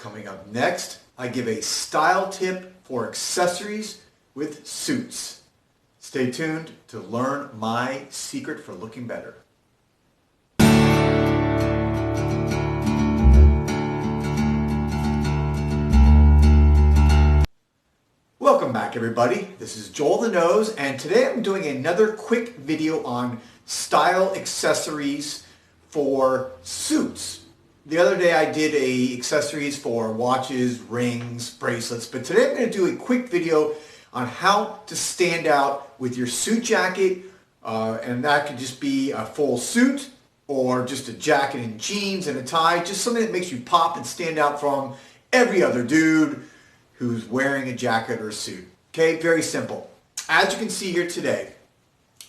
Coming up next, I give a style tip for accessories with suits. Stay tuned to learn my secret for looking better. Welcome back, everybody. This is Joel the Nose, and today I'm doing another quick video on style accessories for suits. The other day I did accessories for watches, rings, bracelets, but today I'm going to do a quick video on how to stand out with your suit jacket, and that could just be a full suit or just a jacket and jeans and a tie, just something that makes you pop and stand out from every other dude who's wearing a jacket or a suit. Okay, very simple. As you can see here today,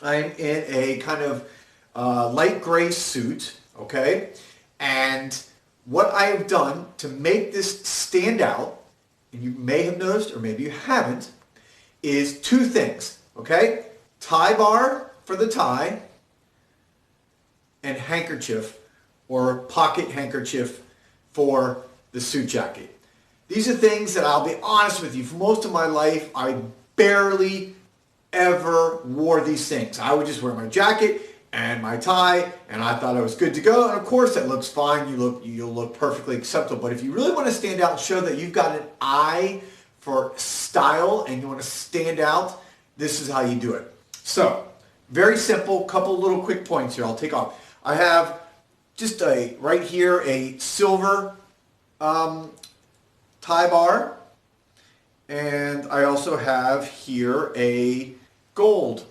I'm in a kind of light gray suit, okay? And what I have done to make this stand out, and you may have noticed or maybe you haven't, is two things, okay? Tie bar for the tie and handkerchief or pocket handkerchief for the suit jacket. These are things that I'll be honest with you, for most of my life, I barely ever wore these things. I would just wear my jacket and my tie, and I thought I was good to go. And of course, that looks fine. You'll look perfectly acceptable. But if you really want to stand out and show that you've got an eye for style and you want to stand out, this is how you do it. So, very simple. Couple little quick points here. I'll take off. I have just right here a silver tie bar, and I also have here a gold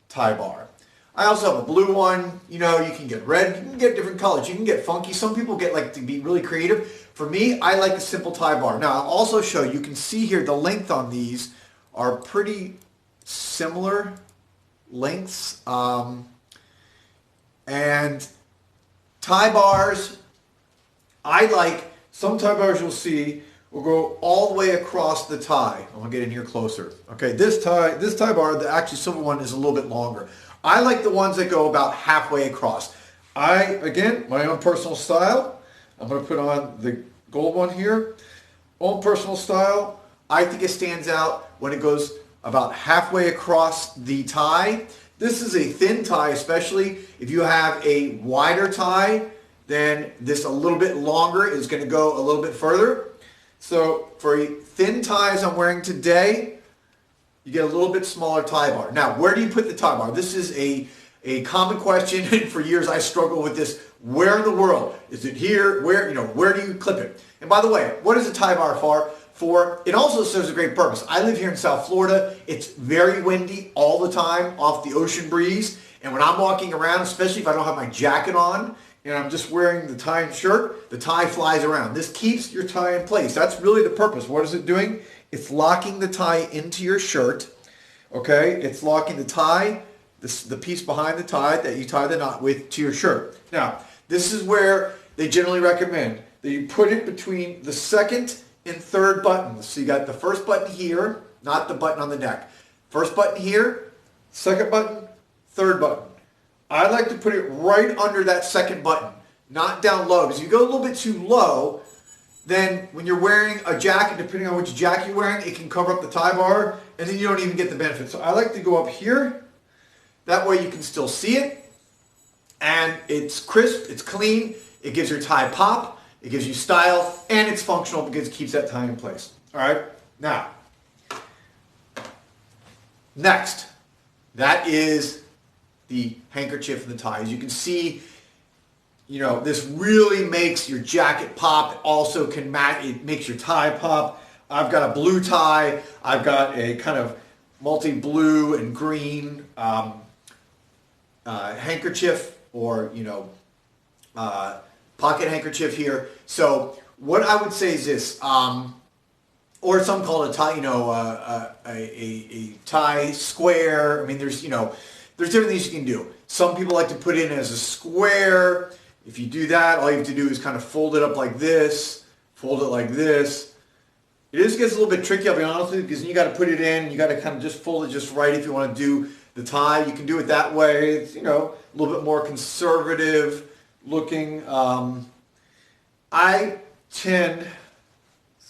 tie bar. I also have a blue one. You know, you can get red, you can get different colors, you can get funky. Some people get like to be really creative. For me, I like a simple tie bar. Now, I'll also show you can see here the length on these are pretty similar lengths. And tie bars, I like, some tie bars you'll see will go all the way across the tie. I'm gonna get in here closer. Okay, this tie bar, the actually silver one, is a little bit longer. I like the ones that go about halfway across. Again, my own personal style. I'm going to put on the gold one here. Own personal style. I think it stands out when it goes about halfway across the tie. This is a thin tie, especially if you have a wider tie, then this a little bit longer is going to go a little bit further. So for a thin tie as I'm wearing today, you get a little bit smaller tie bar. Now, where do you put the tie bar? This is a common question, and for years I struggled with this. Where in the world? Is it here? Where do you clip it? And by the way, what is a tie bar for? It also serves a great purpose. I live here in South Florida. It's very windy all the time off the ocean breeze. And when I'm walking around, especially if I don't have my jacket on, and I'm just wearing the tie and shirt, the tie flies around. This keeps your tie in place. That's really the purpose. What is it doing? It's locking the tie into your shirt, okay? It's locking the tie, the piece behind the tie that you tie the knot with, to your shirt. Now, this is where they generally recommend that you put it between the second and third buttons. So you got the first button here, not the button on the neck. First button here, second button, third button. I like to put it right under that second button, not down low, because if you go a little bit too low, then when you're wearing a jacket, depending on which jacket you're wearing, it can cover up the tie bar, and then you don't even get the benefit. So I like to go up here. That way you can still see it, and it's crisp, it's clean, it gives your tie pop, it gives you style, and it's functional because it keeps that tie in place. All right, now, next, that is the handkerchief and the tie. As you can see, you know, this really makes your jacket pop. It also can match, it makes your tie pop. I've got a blue tie. I've got a kind of multi-blue and green handkerchief, or, pocket handkerchief here. So what I would say is this, or some call it a tie, a tie square. I mean, there's different things you can do. Some people like to put it in as a square. If you do that, all you have to do is kind of fold it up like this, fold it like this. It just gets a little bit tricky, I'll be honest with you, because you got to put it in, you got to kind of just fold it just right if you want to do the tie. You can do it that way. It's, a little bit more conservative looking. I tend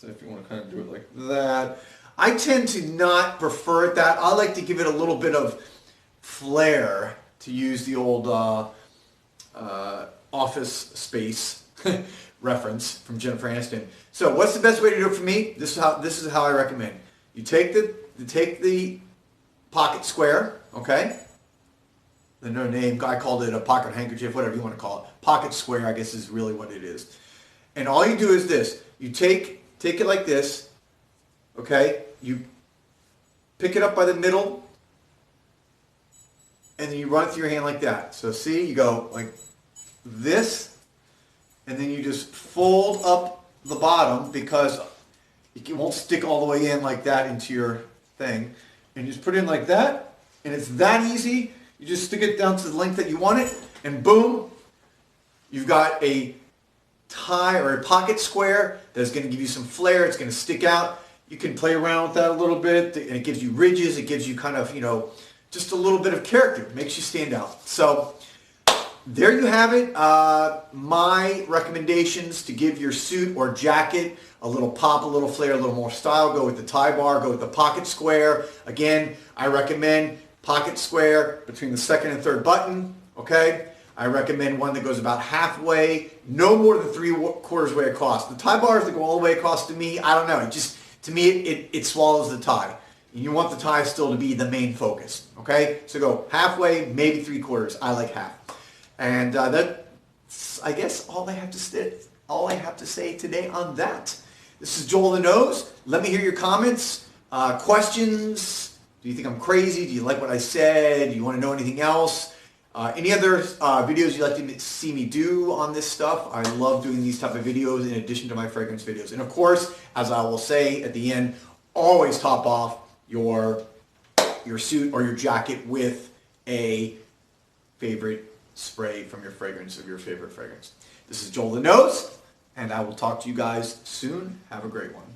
So if you want to kind of do it like that. I tend to not prefer it that. I like to give it a little bit of flair, to use the old Office Space reference from Jennifer Aniston. So what's the best way to do it for me? This is how I recommend. You take the pocket square, okay? The no name, I called it a pocket handkerchief, whatever you want to call it. Pocket square, I guess, is really what it is. And all you do is this. You take it like this, okay? You pick it up by the middle, and then you run it through your hand like that. So see, you go like this, and then you just fold up the bottom because it won't stick all the way in like that into your thing. And you just put it in like that, and it's that easy. You just stick it down to the length that you want it, and boom, you've got a tie or a pocket square that's going to give you some flair. It's going to stick out. You can play around with that a little bit, and it gives you ridges. It gives you kind of, just a little bit of character. It makes you stand out. So there you have it. My recommendations to give your suit or jacket a little pop, a little flair, a little more style. Go with the tie bar. Go with the pocket square. Again, I recommend pocket square between the second and third button. Okay. I recommend one that goes about halfway, no more than 3/4 way across. The tie bars that go all the way across, to me, I don't know. To me, it swallows the tie. And you want the tie still to be the main focus. Okay, so go halfway, maybe 3/4. I like half. And that's, I guess, all I have to say today on that. This is Joel the Nose. Let me hear your comments, questions. Do you think I'm crazy? Do you like what I said? Do you want to know anything else? Any other videos you'd like to see me do on this stuff? I love doing these type of videos in addition to my fragrance videos. And of course, as I will say at the end, always top off your suit or your jacket with a favorite spray from your fragrance of your favorite fragrance. This is Joel the Nose, and I will talk to you guys soon. Have a great one.